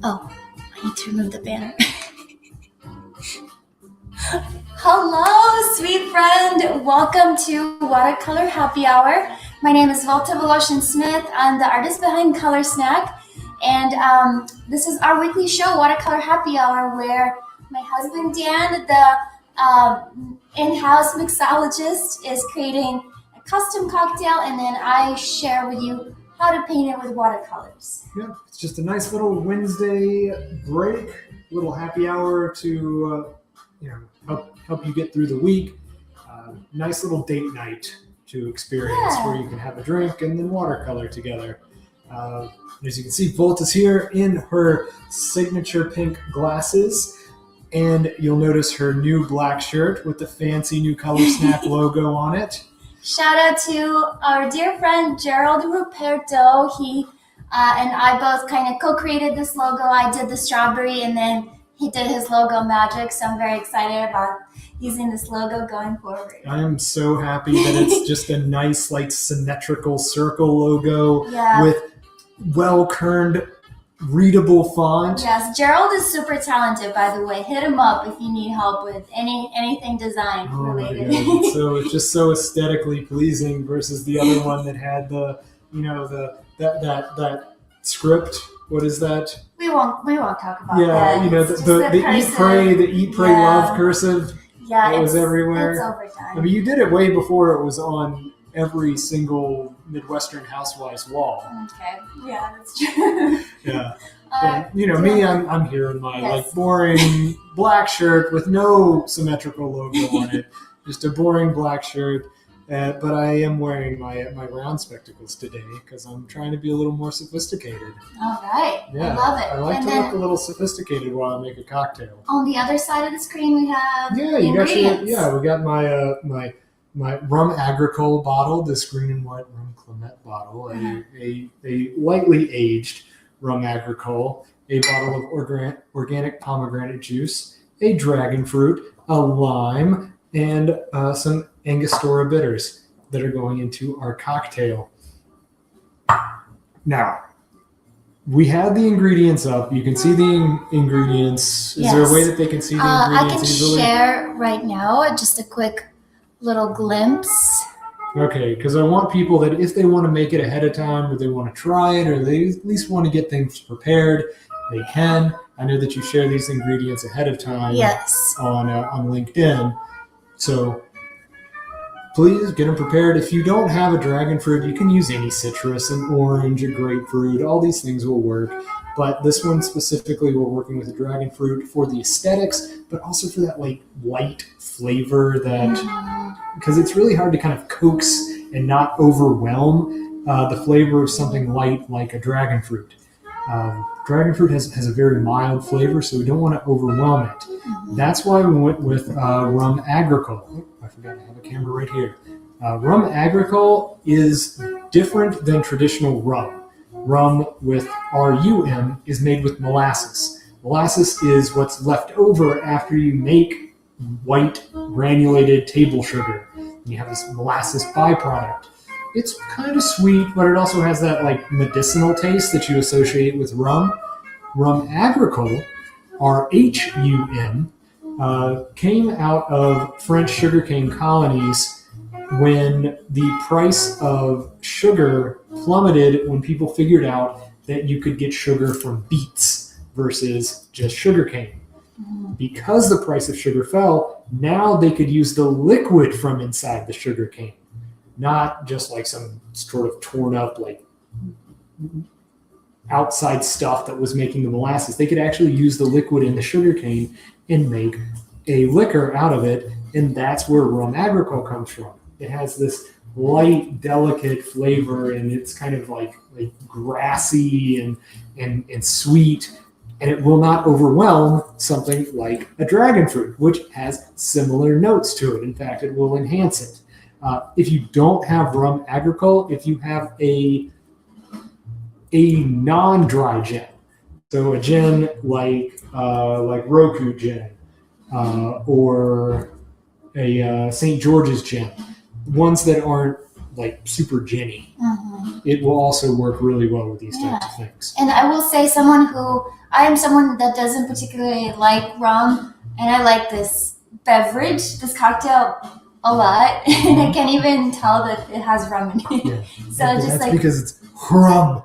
Oh, I need to remove the banner. Hello, sweet friend. Welcome to Watercolor Happy Hour. My name is Volta Smith. I'm the artist behind Color Snack. And this is our weekly show, Watercolor Happy Hour, where my husband Dan, the in-house mixologist, is creating a custom cocktail, and then I share with you how to paint it with watercolors. Yeah, it's just a nice little Wednesday break, little happy hour to help you get through the week. Nice little date night to experience where you can have a drink and then watercolor together. As you can see, Volta's here in her signature pink glasses, and you'll notice her new black shirt with the fancy new Color Snack logo on it. Shout out to our dear friend Gerald Ruperto. He and I both kind of co-created this logo. I did the strawberry, and then he did his logo magic. So I'm very excited about using this logo going forward. I am so happy that it's just a nice, like, symmetrical circle logo with well-kerned, readable font. Yes, Gerald is super talented, by the way. Hit him up if you need help with anything design related. It's just so aesthetically pleasing versus the other one that had that script. What is that? We won't talk about that. The eat pray love cursive. Yeah, it was everywhere. It's overdone. I mean, you did it way before it was on every single Midwestern housewife's wall. Okay, yeah, that's true. Yeah. Me, I'm here in my like boring black shirt with no symmetrical logo on it, just a boring black shirt. But I am wearing my round spectacles today because I'm trying to be a little more sophisticated. All right. Yeah, I love it. I like to look a little sophisticated while I make a cocktail. On the other side of the screen, we have we got my rum agricole bottle, this green and white rum Clement bottle, a lightly aged rum agricole, a bottle of organic pomegranate juice, a dragon fruit, a lime, and some Angostura bitters that are going into our cocktail. Now, we had the ingredients up. You can see the ingredients. Is there a way that they can see the ingredients I can easily? share right now just a quick little glimpse. Okay, because I want people that if they want to make it ahead of time, or they want to try it, or they at least want to get things prepared, they can. I know that you share these ingredients ahead of time on LinkedIn. So please get them prepared. If you don't have a dragon fruit, you can use any citrus, an orange, a grapefruit. All these things will work. But this one specifically, we're working with a dragon fruit for the aesthetics, but also for that like light flavor because it's really hard to kind of coax and not overwhelm the flavor of something light like a dragon fruit. Dragon fruit has a very mild flavor, so we don't want to overwhelm it. That's why we went with rum agricole. Oh, I forgot to have a camera right here. Rum agricole is different than traditional rum. Rum with RUM is made with molasses. Molasses is what's left over after you make white granulated table sugar. And you have this molasses byproduct. It's kind of sweet, but it also has that like medicinal taste that you associate with rum. Rum agricole, RHUM, came out of French sugarcane colonies when the price of sugar plummeted when people figured out that you could get sugar from beets versus just sugarcane. Because the price of sugar fell, now they could use the liquid from inside the sugarcane, not just like some sort of torn up like outside stuff that was making the molasses. They could actually use the liquid in the sugarcane and make a liquor out of it, and that's where rum agricole comes from. It has this light, delicate flavor, and it's kind of like grassy and sweet, and it will not overwhelm something like a dragon fruit, which has similar notes to it. In fact, it will enhance it. If you don't have rum agricole, if you have a non-dry gin, so a gin like Roku gin or a St. George's gin, ones that aren't like super ginny, it will also work really well with these types of things. And I will say I am someone that doesn't particularly like rum, and I like this beverage, this cocktail a lot, and I can't even tell that it has rum in it. Yeah. So just that's because it's rum.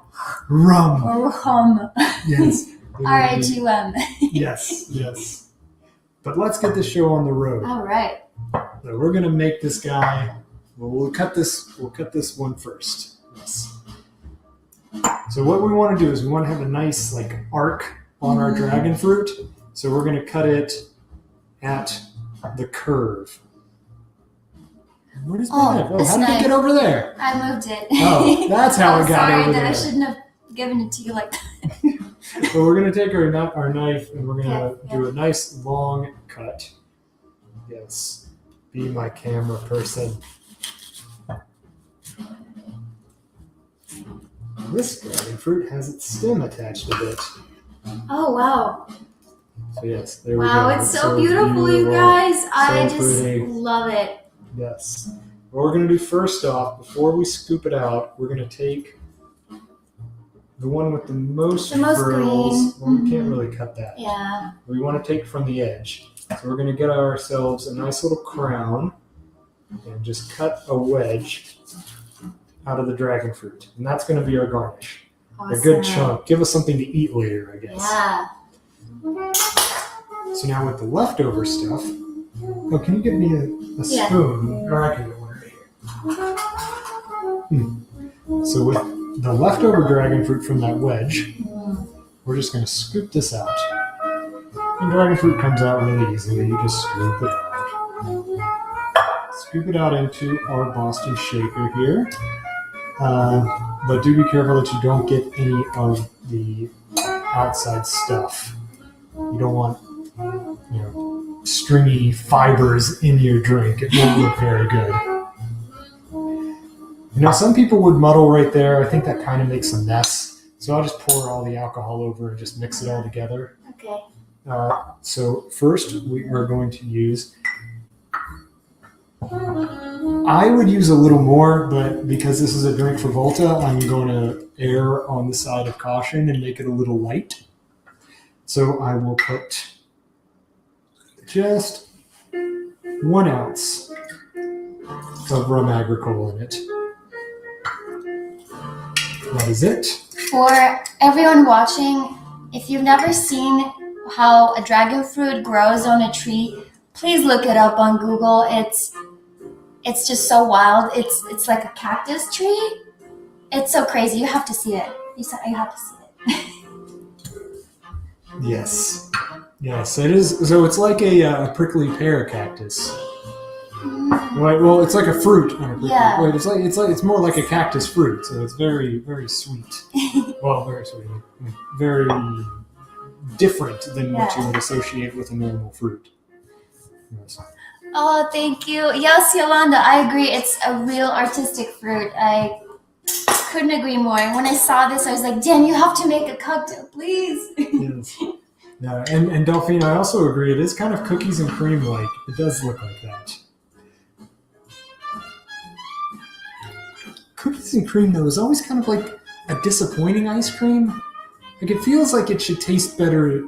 Or rum. Yes. R-I-G-U-M. Yes. But let's get this show on the road. All right. So we're gonna make this guy. Well, we'll cut this one first. Yes. So what we want to do is we want to have a nice like arc on our dragon fruit. So we're gonna cut it at the curve. What is that? How did it get over there? I moved it. Oh, that's how it got over there. Sorry that I shouldn't have given it to you like that. So we're going to take our knife and we're going to do a nice long cut. Yes. Be my camera person. This dragon fruit has its stem attached to it. Oh, wow. So yes, there we go. Wow, it's so beautiful, you guys. I just love it. Yes. What we're going to do first off, before we scoop it out, we're going to take the one with the most frills. Green. Well, we can't really cut that. Yeah. We want to take from the edge. So we're going to get ourselves a nice little crown and just cut a wedge out of the dragon fruit. And that's going to be our garnish. Awesome. A good chunk. Give us something to eat later, I guess. Yeah. So now with the leftover stuff, can you give me a spoon? Or I can get one right here. So with the leftover dragon fruit from that wedge, we're just going to scoop this out. And dragon fruit comes out really easily. You just scoop it out. Scoop it out into our Boston shaker here. But do be careful that you don't get any of the outside stuff. You don't want, stringy fibers in your drink. It won't look very good. Some people would muddle right there. I think that kind of makes a mess. So I'll just pour all the alcohol over and just mix it all together. Okay. So first we are going to use, I would use a little more, but because this is a drink for Volta, I'm going to err on the side of caution and make it a little light. So I will put just 1 ounce of rum agricole in it. That is it. For everyone watching, if you've never seen how a dragon fruit grows on a tree, please look it up on Google. It's just so wild. It's like a cactus tree. It's so crazy. You have to see it. You have to see it. Yes, it is. So it's like a prickly pear cactus. Right. Well, it's like a fruit. Yeah. Wait, it's more like a cactus fruit. So it's very, very sweet. Well, very sweet. Very different than what you would associate with a normal fruit. Yes. Oh, thank you. Yes, Yolanda, I agree. It's a real artistic fruit. I couldn't agree more. When I saw this, I was like, Dan, you have to make a cocktail, please. Yes. Yeah, and Delphine, I also agree. It is kind of cookies and cream like. It does look like that. Cookies and cream, though, is always kind of like a disappointing ice cream. Like, it feels like it should taste better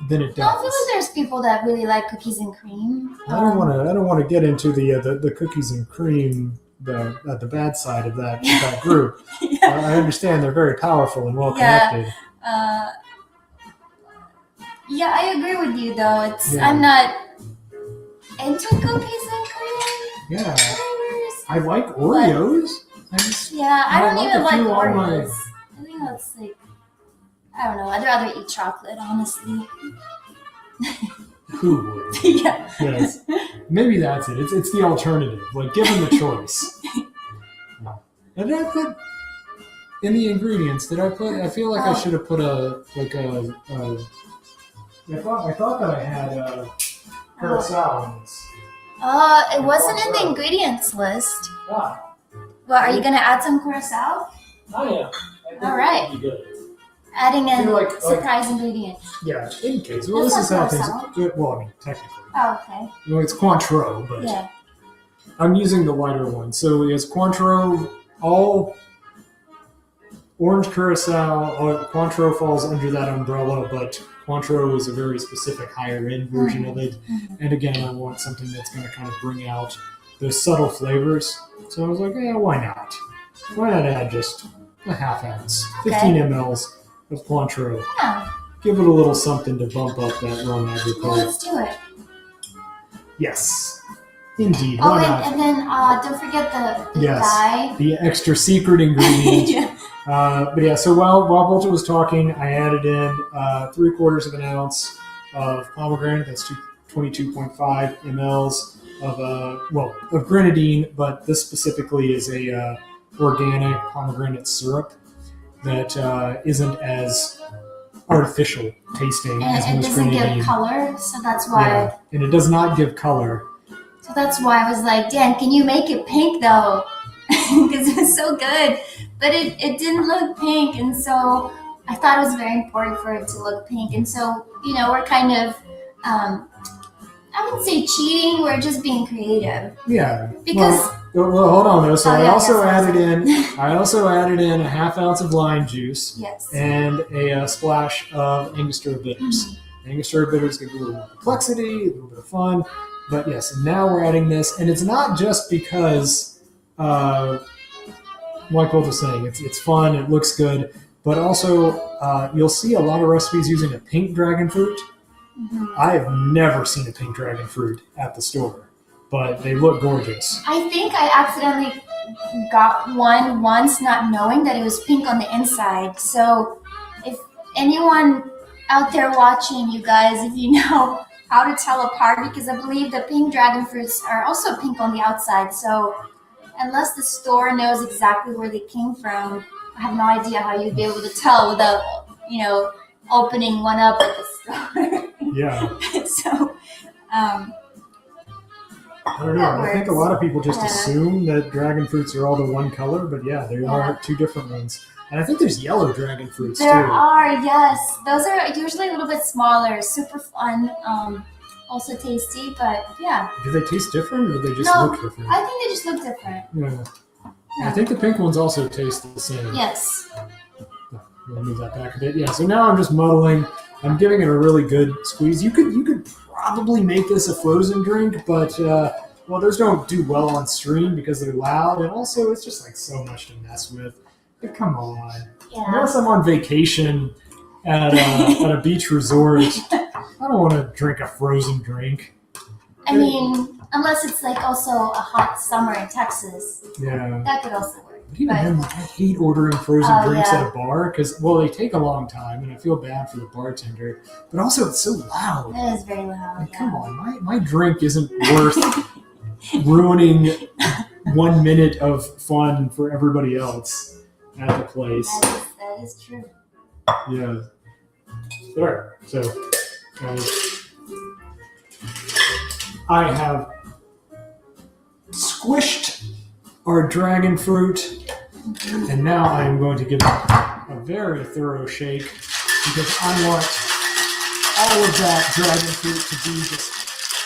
than it does. I feel like there's people that really like cookies and cream. I don't want to get into the cookies and cream, the bad side of that group. Yeah. I understand they're very powerful and well connected. Yeah, I agree with you though. I'm not into cookies and cream. Yeah, I like Oreos. I don't even like Oreos. I think that's like, I don't know. I'd rather eat chocolate, honestly. Who would? Yeah. Yes. Maybe that's it. It's the alternative. Like, given the choice. And did I put in the ingredients? I feel like I should have put I thought that I had curacao in this. It wasn't in the ingredients list. Why? Well, are you going to add some curacao? Oh, yeah. All right. Be good. Adding a surprise ingredient. Yeah, in case. Well, this is how things. Well, I mean, technically. Oh, okay. Well, it's Cointreau, but. Yeah. I'm using the lighter one. So it's Cointreau, all orange curacao. Cointreau falls under that umbrella, but Cointreau is a very specific higher end version of it. And again, I want something that's going to kind of bring out those subtle flavors. So I was like, yeah, why not? Why not add just a half ounce, 15 mLs of Cointreau? Yeah. Give it a little something to bump up that rum agricole. Well, let's do it. Yes, indeed. Oh, and then don't forget the dye. The extra secret ingredient. Yeah. But yeah, so while Volta was talking, I added in 3/4 of an ounce of pomegranate. That's 22.5 mLs of grenadine, but this specifically is a organic pomegranate syrup that isn't as artificial tasting as and most it doesn't grenadine. give color, so that's why. Yeah, and it does not give color. So that's why I was like, Dan, can you make it pink though? Because it was so good, but it didn't look pink, and so I thought it was very important for it to look pink. And so we're kind of I wouldn't say cheating, we're just being creative. Yeah. Because well hold on though. So I also added in a half ounce of lime juice. Yes. And a splash of Angostura bitters. Angostura bitters give a little more complexity, a little bit of fun. But yes, now we're adding this, and it's not just because like Volta was saying, it's fun, it looks good, but also you'll see a lot of recipes using a pink dragon fruit. I have never seen a pink dragon fruit at the store, but they look gorgeous. I think I accidentally got one once, not knowing that it was pink on the inside. So if anyone out there watching, you guys, if you know how to tell apart, because I believe the pink dragon fruits are also pink on the outside. So unless the store knows exactly where they came from, I have no idea how you'd be able to tell without, opening one up at the store. Yeah. So, I don't know. I think a lot of people just assume that dragon fruits are all the one color, but yeah, there are two different ones. And I think there's yellow dragon fruits too. There are, yes. Those are usually a little bit smaller, super fun, also tasty, but yeah. Do they taste different, or do they just look different? I think they just look different. Yeah. I think the pink ones also taste the same. Yes. We'll move that back a bit. Yeah, so now I'm just muddling. I'm giving it a really good squeeze. You could probably make this a frozen drink, but those don't do well on stream because they're loud, and also it's just like so much to mess with. But come on. Yeah. Unless I'm on vacation at a beach resort, I don't want to drink a frozen drink. I mean, unless it's like also a hot summer in Texas. Yeah. That could also work. But even then, I hate ordering frozen drinks at a bar because, they take a long time, and I feel bad for the bartender. But also, it's so loud. It is very loud. Like, come on, my drink isn't worth ruining 1 minute of fun for everybody else at the place. That is true. Yeah. All right. So, I have squished our dragon fruit, and now I am going to give it a very thorough shake because I want all of that dragon fruit to be just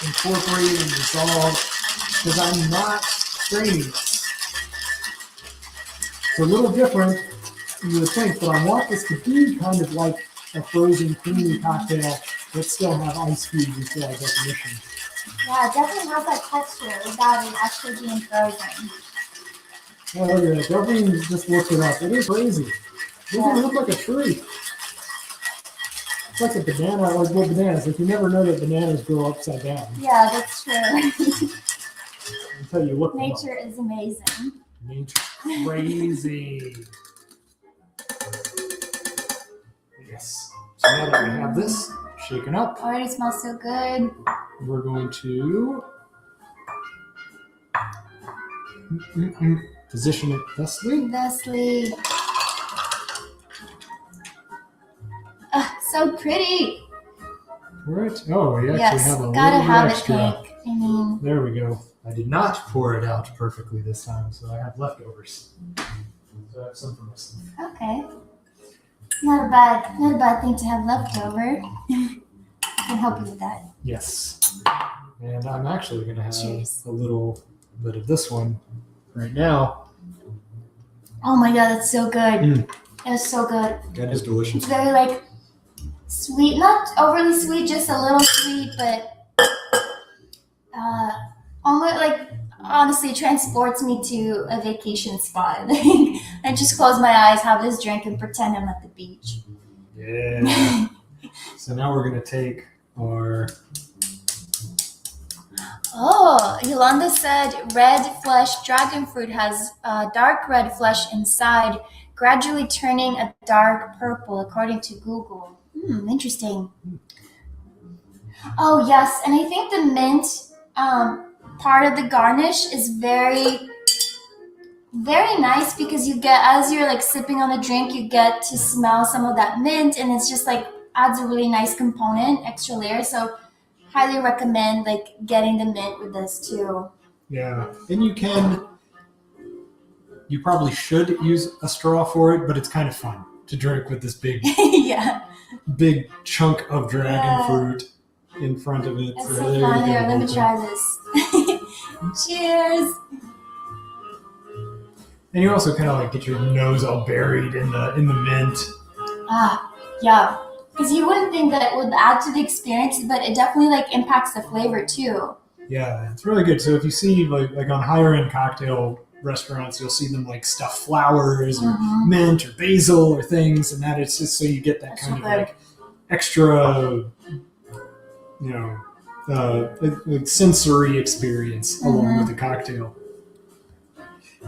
incorporated and dissolved because I'm not straining this. It's a little different, you would think, but I want this to be kind of like a frozen creamy cocktail that still have ice cubes and still have definition. Yeah, it definitely has that texture without it actually being frozen. Oh, yeah. Definitely just looked it up. It is crazy. It doesn't look like a tree. It's like a banana, like what bananas. Like you never know that bananas grow upside down. Yeah, that's true. Until you look Nature is amazing. Nature's crazy. Yes. So now that we have this shaken up, Already smells so good. we're going to position it thusly. So pretty. Right. Oh, we actually Yes, have a gotta little have bit it extra. pink. I mean, There we go. I did not pour it out perfectly this time, so I have leftovers. So I have some for myself. okay. Not a bad thing to have leftover. I can help you with that. Yes. And I'm actually going to have Cheers. a little bit of this one right now. Oh my god, that's so good. It's so good. That is delicious. It's very like sweet, not overly sweet, just a little sweet, but almost like honestly transports me to a vacation spot. I just close my eyes, have this drink, and pretend I'm at the beach. Yeah. So now we're gonna take our. Oh, Yolanda said red flesh dragon fruit has dark red flesh inside, gradually turning a dark purple, according to Google. Interesting. Oh, yes, and I think the mint part of the garnish is very, very nice because you get, as you're like sipping on the drink, you get to smell some of that mint, and it's just like adds a really nice component, extra layer. So highly recommend like getting the mint with this too. Yeah, and you probably should use a straw for it, but it's kind of fun to drink with this big big chunk of dragon fruit in front of it. That's so fun. Here, let me try this. Cheers. And you also kind of like get your nose all buried in the mint. Yeah. Because you wouldn't think that it would add to the experience, but it definitely like impacts the flavor too. Yeah, it's really good. So if you see like on higher end cocktail restaurants, you'll see them like stuff flowers or mint or basil or things, and that it's just so you get that kind of like extra, like sensory experience along with the cocktail.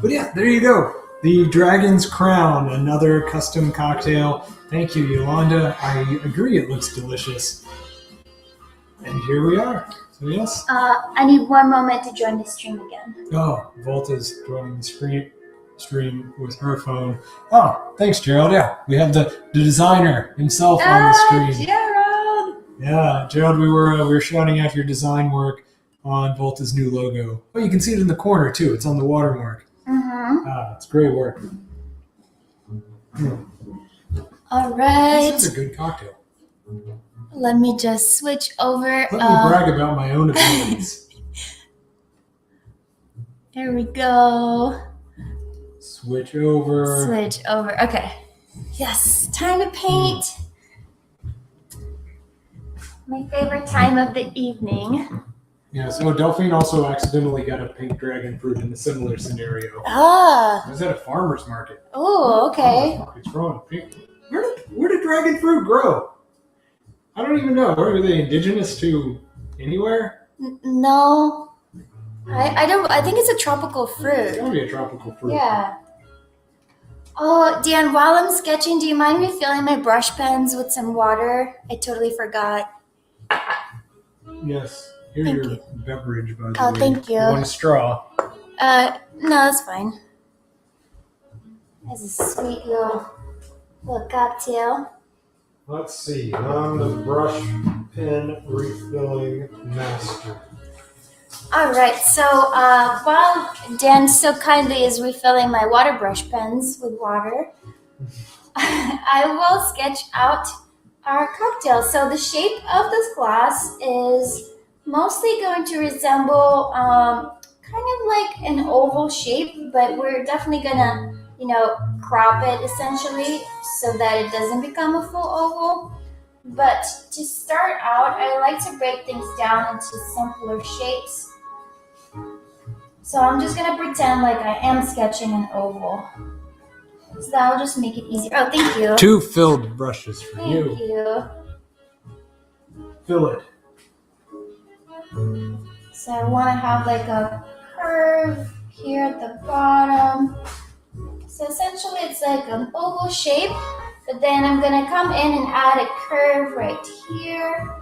But yeah, there you go. The Dragon's Crown, another custom cocktail. Thank you, Yolanda. I agree, it looks delicious. And here we are. So yes. I need one moment to join the stream again. Oh, Volta's joining the stream with her phone. Oh, thanks, Gerald. Yeah, we have the designer himself on the stream. Gerald! Yeah, Gerald, we were shouting out your design work on Volta's new logo. Oh, you can see it in the corner too. It's on the watermark. It's great work. All right. This is a good cocktail. Let me just switch over. Let me brag about my own abilities. There we go. Switch over. Okay. Yes, time to paint. My favorite time of the evening. Yeah, so Delphine also accidentally got a pink dragon fruit in a similar scenario. I was at a farmer's market. Oh, okay. It's growing pink. Where did dragon fruit grow? I don't even know. Are they indigenous to anywhere? No. I don't. I think it's a tropical fruit. It's gotta be a tropical fruit. Yeah. Oh, Dan, while I'm sketching, do you mind refilling my brush pens with some water? I totally forgot. Yes. Here's your beverage, by the way. Oh, thank you. One straw. No, that's fine. That's a sweet little cocktail. Let's see. I'm the brush pen refilling master. All right. So while Dan so kindly is refilling my water brush pens with water, I will sketch out our cocktail. So the shape of this glass is mostly going to resemble kind of like an oval shape, but we're definitely gonna, crop it essentially so that it doesn't become a full oval. But to start out, I like to break things down into simpler shapes. So I'm just gonna pretend like I am sketching an oval. So that'll just make it easier. Oh, thank you. 2 filled brushes for you. Thank you. Fill it. So I want to have like a curve here at the bottom. So essentially it's like an oval shape, but then I'm going to come in and add a curve right here.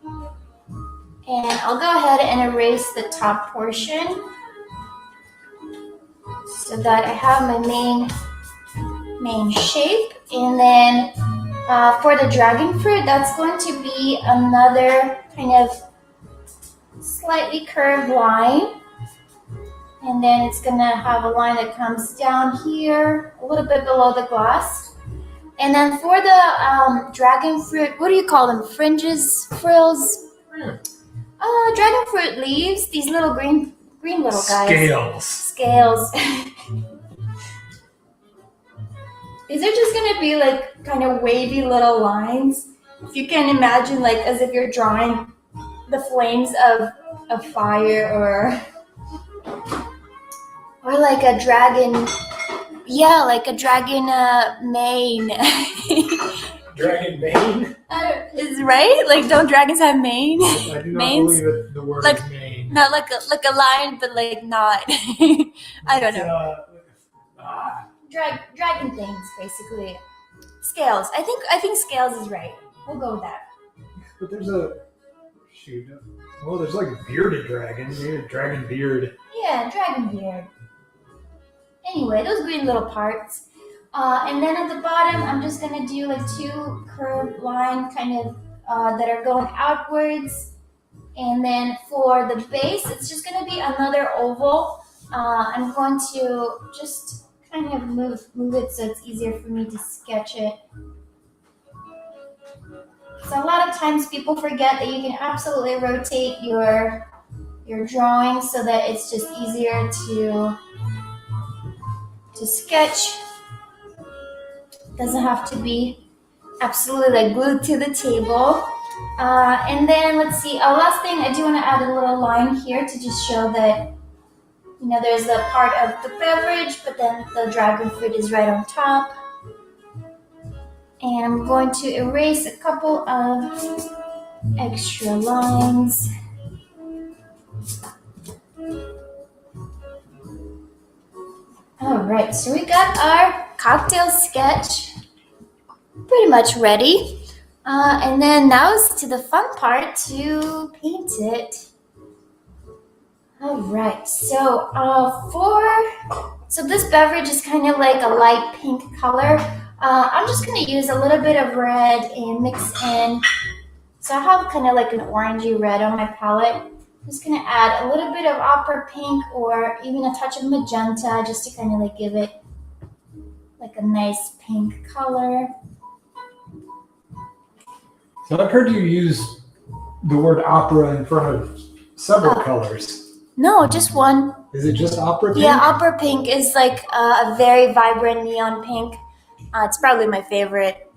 And I'll go ahead and erase the top portion so that I have my main shape. And then for the dragon fruit, that's going to be another kind of slightly curved line, and then it's gonna have a line that comes down here a little bit below the glass. And then for the dragon fruit, what do you call them? Fringes, frills? Dragon fruit leaves, these little green green little guys. Scales. These are just gonna be like kind of wavy little lines. If you can imagine, like as if you're drawing the flames of a fire or like a dragon. Yeah, like a dragon mane. Dragon mane? Is right? Like, don't dragons have mane? I do not believe it, the word like, is mane. Not like a lion, but like not. I don't know. Dragon things, basically. Scales. I think scales is right. We'll go with that. But there's there's like a bearded dragon. Maybe a dragon beard. Yeah, dragon beard. Anyway, those green little parts. And then at the bottom, I'm just going to do like 2 curved lines kind of that are going outwards. And then for the base, it's just going to be another oval. I'm going to just kind of move it so it's easier for me to sketch it. So a lot of times people forget that you can absolutely rotate your drawing so that it's just easier to sketch. Doesn't have to be absolutely like glued to the table. And then let's see, last thing, I do want to add a little line here to just show that, you know, there's the part of the beverage, but then the dragon fruit is right on top. And I'm going to erase a couple of extra lines. All right, so we got our cocktail sketch pretty much ready. And then now it's to the fun part to paint it. All right, so this beverage is kind of like a light pink color. I'm just going to use a little bit of red and mix in. So I have kind of like an orangey red on my palette. I'm just going to add a little bit of opera pink or even a touch of magenta just to kind of like give it like a nice pink color. So I've heard you use the word opera in front of several colors. No, just one. Is it just opera pink? Yeah, opera pink is like a very vibrant neon pink. It's probably my favorite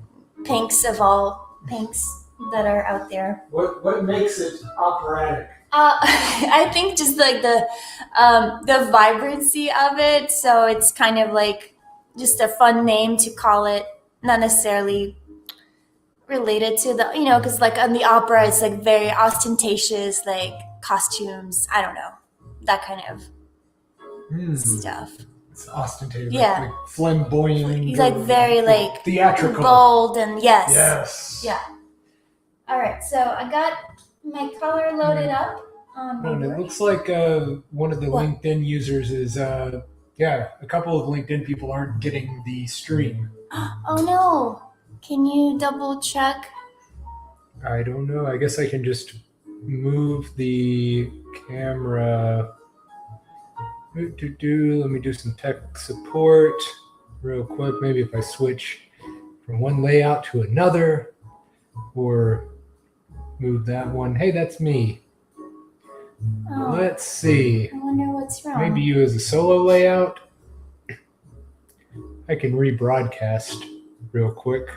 pinks of all pinks that are out there. What makes it operatic? I think just like the vibrancy of it. So it's kind of like just a fun name to call it, not necessarily related to the, you know, because like on the opera, it's like very ostentatious, like costumes. I don't know, that kind of stuff. It's ostentatious, yeah, like flamboyant. He's like very like theatrical, bold, and yes. Yeah. All right, so I got my color loaded up. And it looks like one of the LinkedIn users is a couple of LinkedIn people aren't getting the stream. Oh no. Can you double check? I don't know. I guess I can just move the camera. Let me do some tech support real quick. Maybe if I switch from one layout to another or move that one. Hey, that's me. Oh, let's see. I wonder what's wrong. Maybe you as a solo layout. I can rebroadcast real quick.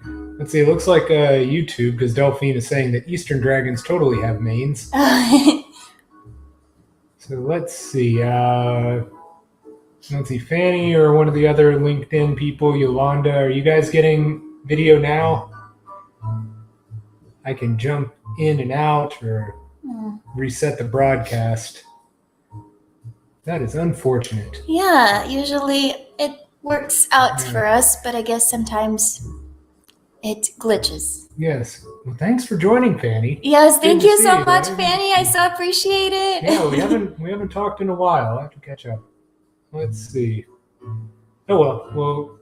Let's see. It looks like YouTube, because Delphine is saying that Eastern dragons totally have manes. So let's see. Let's see. Fanny or one of the other LinkedIn people, Yolanda, are you guys getting video now? I can jump in and out or reset the broadcast. That is unfortunate. Yeah, usually it works out for us, but I guess sometimes it glitches. Yes. Well, thanks for joining, Fanny. Yes, thank you so much, Fanny. I so appreciate it. Yeah, we haven't talked in a while. I'll have to catch up. Let's see. Oh well.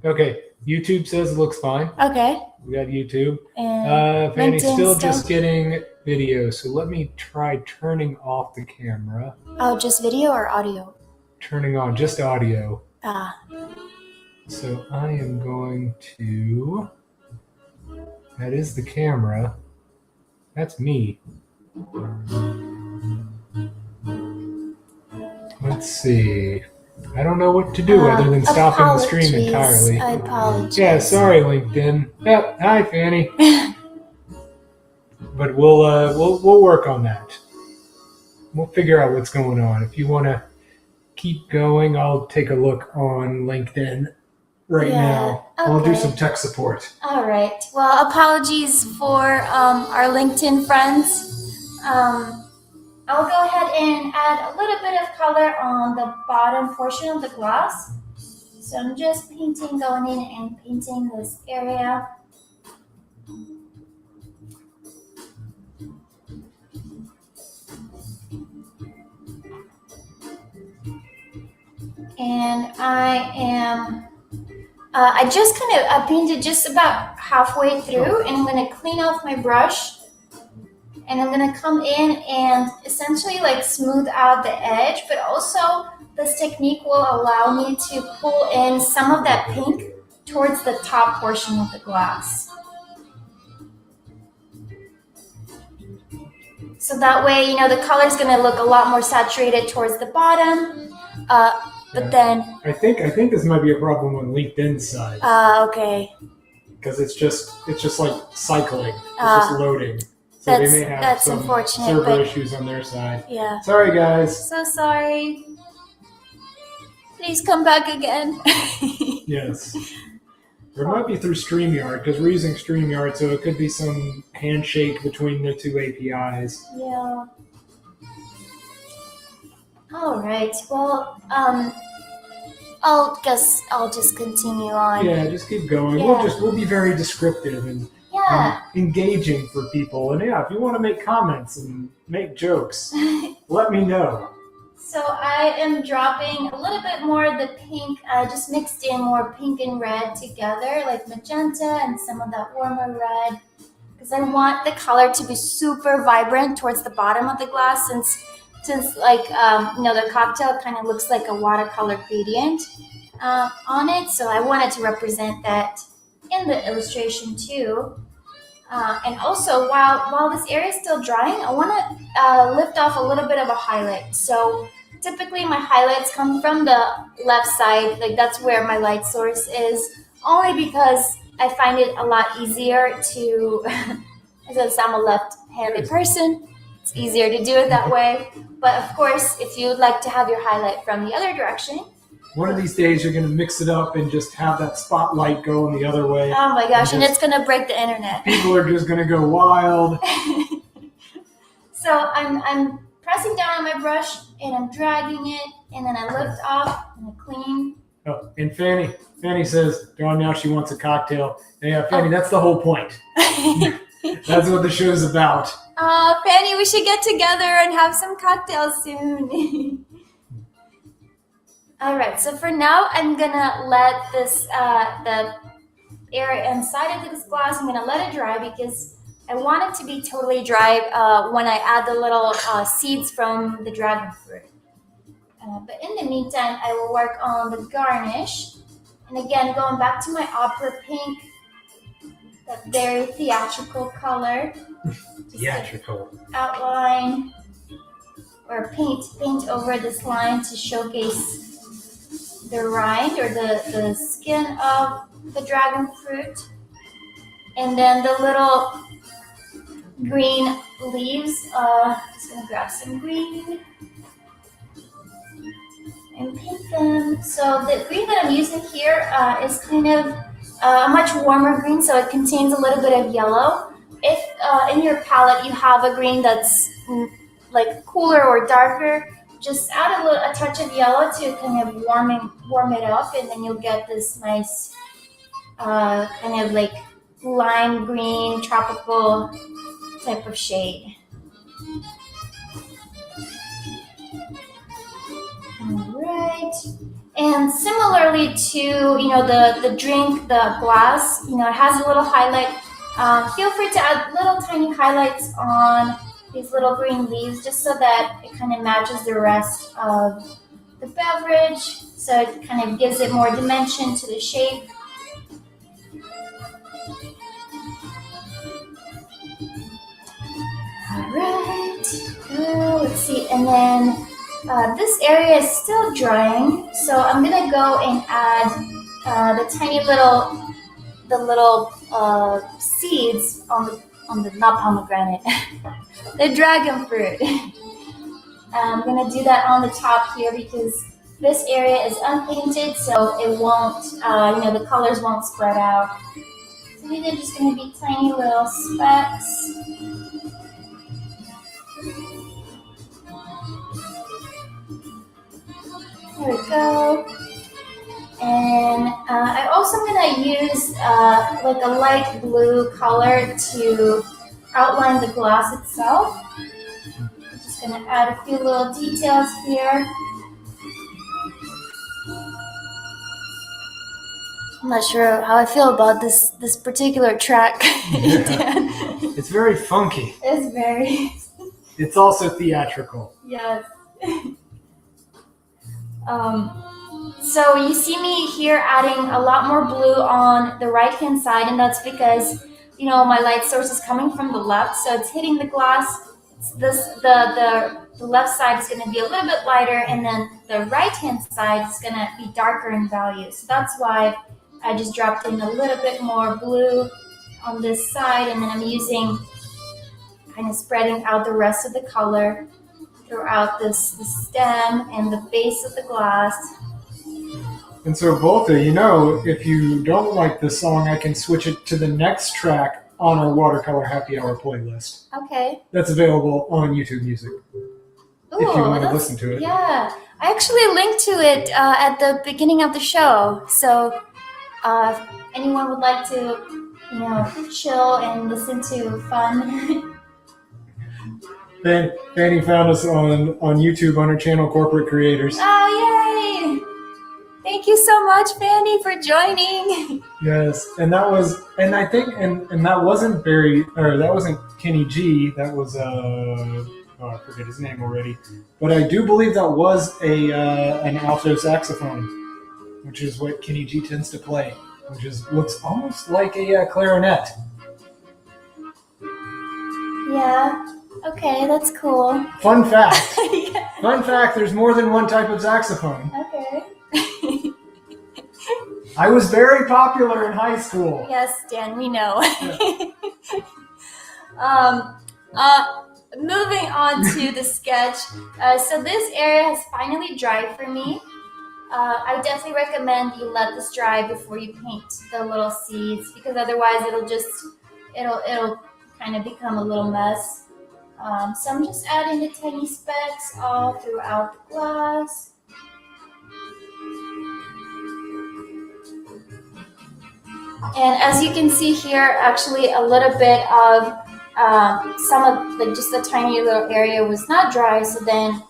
Okay. YouTube says it looks fine. Okay. We got YouTube. And Fanny's still just getting video, so let me try turning off the camera. Oh, just video or audio? Turning on just audio. Ah. So I am going to. That is the camera. That's me. Let's see. I don't know what to do other than stopping the stream entirely. I apologize. Yeah, sorry, LinkedIn. Yep. Hi, Fanny. But we'll work on that. We'll figure out what's going on. If you want to keep going, I'll take a look on LinkedIn now. Okay. I'll do some tech support. All right. Well, apologies for our LinkedIn friends. I'll go ahead and add a little bit of color on the bottom portion of the glass. So I'm just going in and painting this area. And I just I painted just about halfway through, and I'm going to clean off my brush. And I'm going to come in and essentially like smooth out the edge, but also this technique will allow me to pull in some of that pink towards the top portion of the glass. So that way, the color is going to look a lot more saturated towards the bottom. But then I think this might be a problem on LinkedIn's side. Okay. Because it's just like cycling. It's just loading. So they may have some server issues on their side. Yeah. Sorry, guys. So sorry. Please come back again. Yes. Or it might be through StreamYard, because we're using StreamYard, so it could be some handshake between the two APIs. Yeah. All right. Well, I'll just continue on. Yeah, just keep going. Yeah. We'll be very descriptive and engaging for people. And if you want to make comments and make jokes, let me know. So I am dropping a little bit more of the pink. I just mixed in more pink and red together, like magenta and some of that warmer red, because I want the color to be super vibrant towards the bottom of the glass, since like the cocktail kind of looks like a watercolor gradient on it. So I wanted to represent that in the illustration too. And also, while this area is still drying, I want to lift off a little bit of a highlight. So typically my highlights come from the left side, like that's where my light source is, only because I find it a lot easier to, since I'm a left-handed person, it's easier to do it that way. But of course, if you would like to have your highlight from the other direction, one of these days you're going to mix it up and just have that spotlight going the other way. Oh my gosh, and it's going to break the internet. People are just going to go wild. So I'm pressing down on my brush and I'm dragging it, and then I lift off and I clean. Oh, and Fanny says, Dawn, now she wants a cocktail. And yeah, Fanny, that's the whole point. That's what the show's about. Fanny, we should get together and have some cocktails soon. All right, so for now, I'm gonna let this, the area inside of this glass, I'm gonna let it dry because I want it to be totally dry when I add the little seeds from the dragon fruit. But in the meantime, I will work on the garnish. And again, going back to my opera pink, that very theatrical color. Theatrical. Outline or paint over this line to showcase the rind or the skin of the dragon fruit. And then the little green leaves, just gonna grab some green and paint them. So the green that I'm using here is kind of a much warmer green, so it contains a little bit of yellow. If in your palette you have a green that's like cooler or darker, just add a touch of yellow to kind of warm it up, and then you'll get this nice kind of like lime green tropical type of shade. All right. And similarly to the drink, the glass, it has a little highlight. Feel free to add little tiny highlights on these little green leaves, just so that it kind of matches the rest of the beverage, so it kind of gives it more dimension to the shape. All right, let's see, and then This area is still drying, so I'm gonna go and add the little seeds on the not pomegranate, the dragon fruit. I'm gonna do that on the top here because this area is unpainted, so it won't, the colors won't spread out. So these are just gonna be tiny little specks. There we go. And I also am going to use like a light blue color to outline the glass itself. I'm just going to add a few little details here. I'm not sure how I feel about this particular track. Yeah. It's very funky. It's very. It's also theatrical. Yes. So you see me here adding a lot more blue on the right hand side, and that's because my light source is coming from the left, so it's hitting the glass. The left side is going to be a little bit lighter, and then the right hand side is going to be darker in value. So that's why I just dropped in a little bit more blue on this side, and then I'm using kind of spreading out the rest of the color throughout the stem and the base of the glass. And so Volta, if you don't like this song, I can switch it to the next track on our Watercolor Happy Hour playlist. Okay. That's available on YouTube Music. If you want to listen to it. Yeah. I actually linked to it at the beginning of the show. So if anyone would like to, chill and listen to fun. Fanny found us on YouTube on her channel, Corporate Creators. Oh, yay! Thank you so much, Fanny, for joining. Yes, and that wasn't that wasn't Kenny G. That was I forget his name already. But I do believe that was an alto saxophone, which is what Kenny G tends to play, looks almost like a clarinet. Yeah. Okay, that's cool. Fun fact. Yeah. Fun fact, there's more than one type of saxophone. Okay. I was very popular in high school. Yes, Dan, we know. Yeah. Moving on to the sketch. So this area has finally dried for me. I definitely recommend you let this dry before you paint the little seeds, because otherwise it'll kind of become a little mess. So I'm just adding the tiny specks all throughout the glass. And as you can see here, actually a little bit of some of just the tiny little area was not dry, so then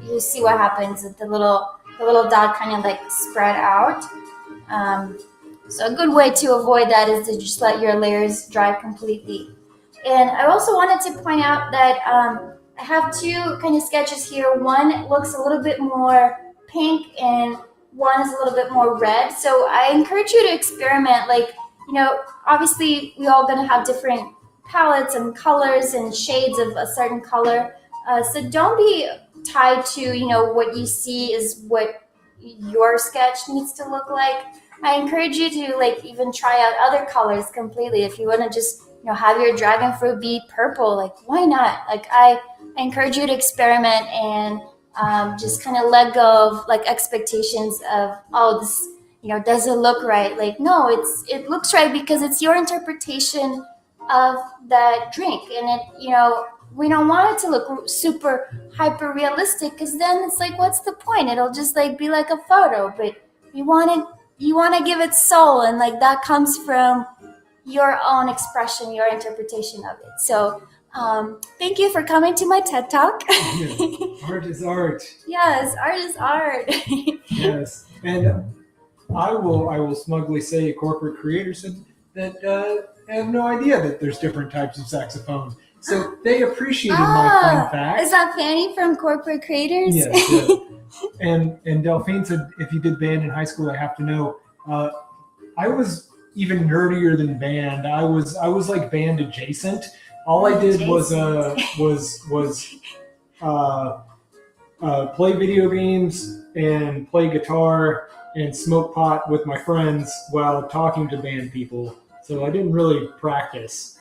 you see what happens. The little dot kind of like spread out. So a good way to avoid that is to just let your layers dry completely. And I also wanted to point out that I have two kind of sketches here. One looks a little bit more pink and one is a little bit more red. So I encourage you to experiment. Obviously we all gonna have different palettes and colors and shades of a certain color. So don't be tied to, what you see is what your sketch needs to look like. I encourage you to even try out other colors completely. If you want to just have your dragon fruit be purple, why not? I encourage you to experiment and just kind of let go of expectations of, this does it look right? No, it looks right because it's your interpretation of that drink, and we don't want it to look super hyper realistic, because then it's what's the point? It'll just be like a photo. But you want to give it soul, and that comes from your own expression, your interpretation of it. So thank you for coming to my TED Talk. Yes. Art is art. Yes, art is art. Yes, and I will smugly say, Corporate Creators said that have no idea that there's different types of saxophone. So they appreciated my fun fact. Is that Fanny from Corporate Creators? Yes. Yes. And Delphine said, if you did band in high school, I have to know. I was even nerdier than band. I was band adjacent. All I did was play video games and play guitar and smoke pot with my friends while talking to band people. So I didn't really practice.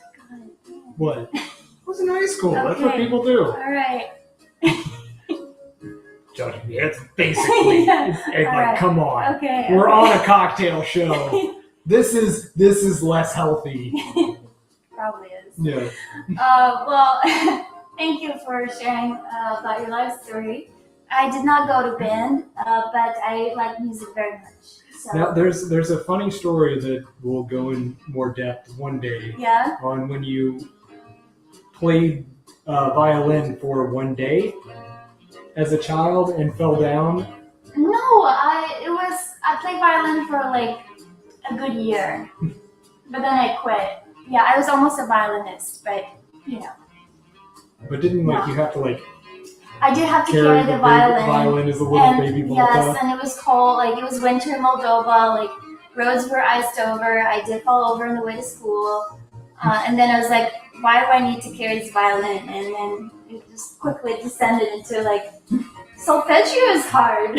What? I was in high school. Okay. That's what people do. All right. Judging me. That's basically. Right. Come on. Okay. We're on a cocktail show. This is less healthy. Probably is. Yeah. Well, thank you for sharing about your life story. I did not go to band, but I like music very much. So. Now, there's a funny story that will go in more depth one day. Yeah. On when you played violin for one day as a child and fell down. No, I played violin for like a good year, but then I quit. Yeah, I was almost a violinist, but you know. But didn't you have to I did have to carry the violin. Violin is a little baby Volta. Yes, and it was cold. Like it was winter in Moldova. Like roads were iced over. I did fall over on the way to school, and then I was like, "Why do I need to carry this violin?" And then it just quickly descended into like solfeggio is hard.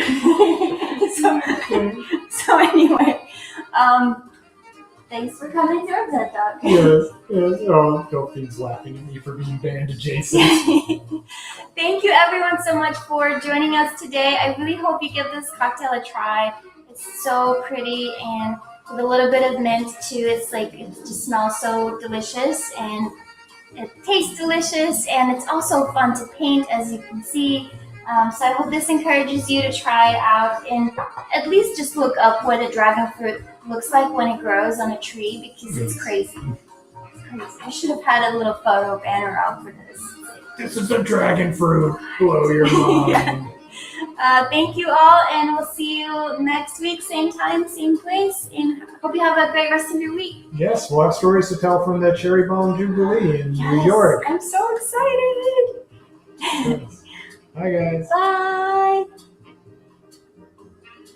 so anyway, thanks for coming to our TED Talk. Yes. Oh, Delphine's laughing at me for being band adjacent. Thank you everyone so much for joining us today. I really hope you give this cocktail a try. It's so pretty and with a little bit of mint too. It just smells so delicious and it tastes delicious and it's also fun to paint, as you can see. So I hope this encourages you to try it out and at least just look up what a dragon fruit looks like when it grows on a tree because it's crazy. It's crazy. I should have had a little photo banner out for this. This is a dragon fruit. Blow your mind. Yeah. Thank you all, and we'll see you next week, same time, same place. And hope you have a great rest of your week. Yes, we'll have stories to tell from the Cherry Bomb Jubilee in New York. I'm so excited. Yes. Bye, guys. Bye.